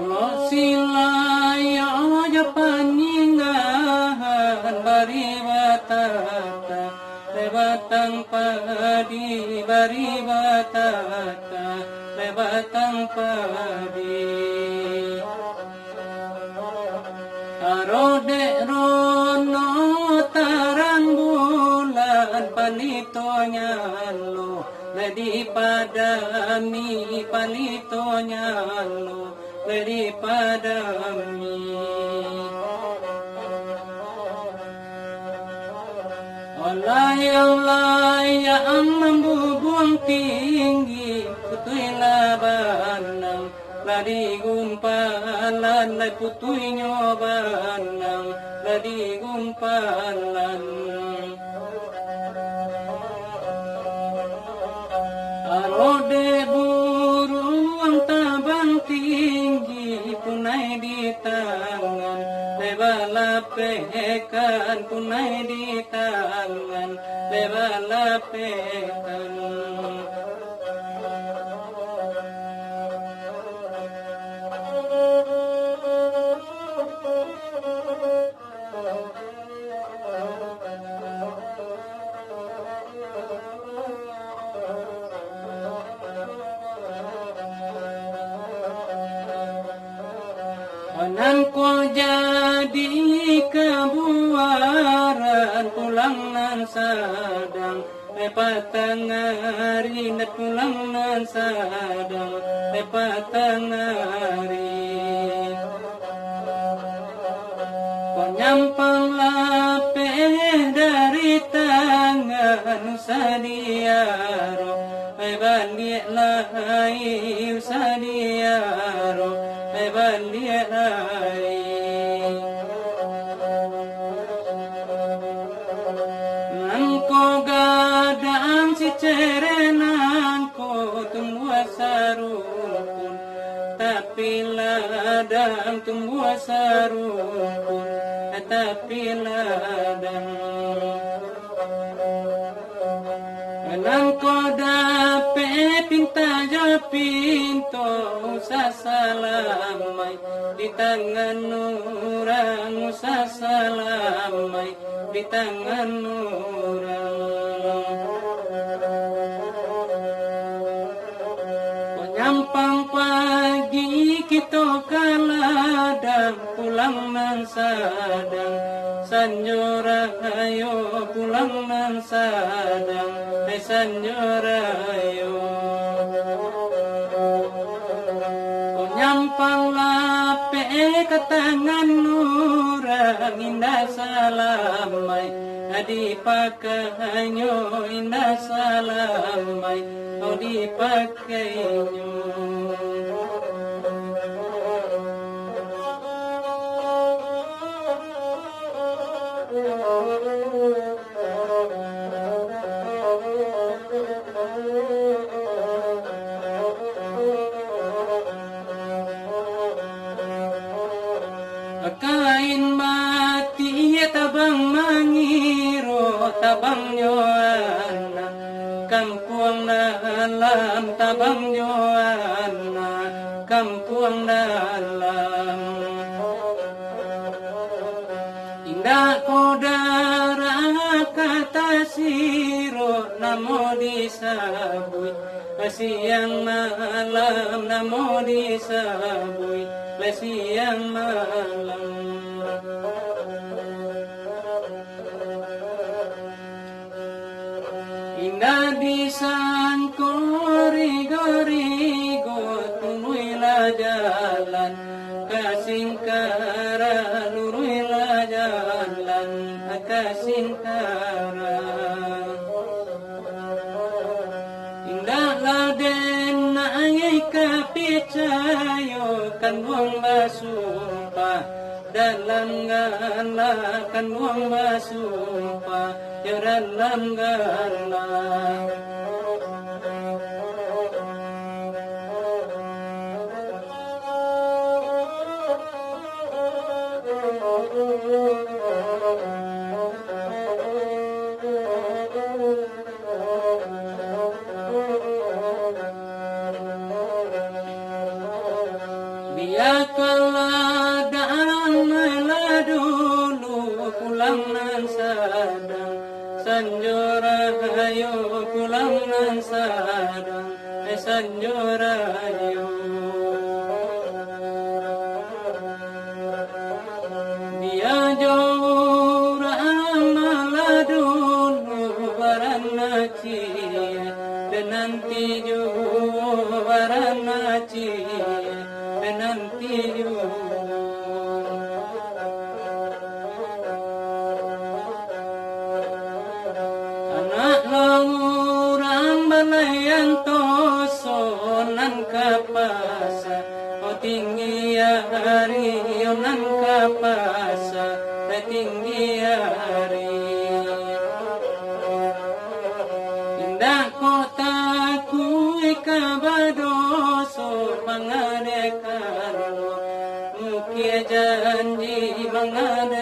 Olo silaya ya paningahan baribatata lebatang padi baribatata lebatang padi arode rono tarang bulan panitonya lo ledi padami panitonya lo daripada mi Olayang membubuang tinggi putui labanang ladi gumpalan lai putui nyobanang ladi gumpalan arode buruang tabang tinggi punai di tangan lebalapekan punai di tangan lebalapekan Nan ko jadi kebuaran pulang nan sadang lepatangari net pulang nan sadang lepatangari penyampang lape dari tangan sadiaro balik lai sadiaro balik lai nangko gadang si cerenangko tumbuh sarupun tapi ladang tumbuh sarupun tapi ladang nangko dape pinta jo pinto sasalamai di tangan orang sasalamai di tangan orang penyampang pagi kita kaladang pulang nan sadang sanjorayo pulang nan sadang sanjorayo penyampang lape ketangan orang indah salamai dipakainya indah salamai dipakainya kain mati tabang mangiro tabang nyoana kampung dalam tabang nyoana kampung dalam indah kodara kata siro namo disabui siang malam namo disabui siang malam indah disangko rigo-rigo tumuilah jalan kasingkara luruilah jalan kasingkara indah laden naik kapicayo kan buang basumpah dalam gala kan buang basumpah ya dalam gala Tanjurayu dia jauh maladun Varanaci nanti ju Varanaci nanti ju anak laurang balayan tosonan kapasa o tinggi hari yonan kapasa tinggi hari indah kotaku ikabadoso pangadekan mukia janji mangade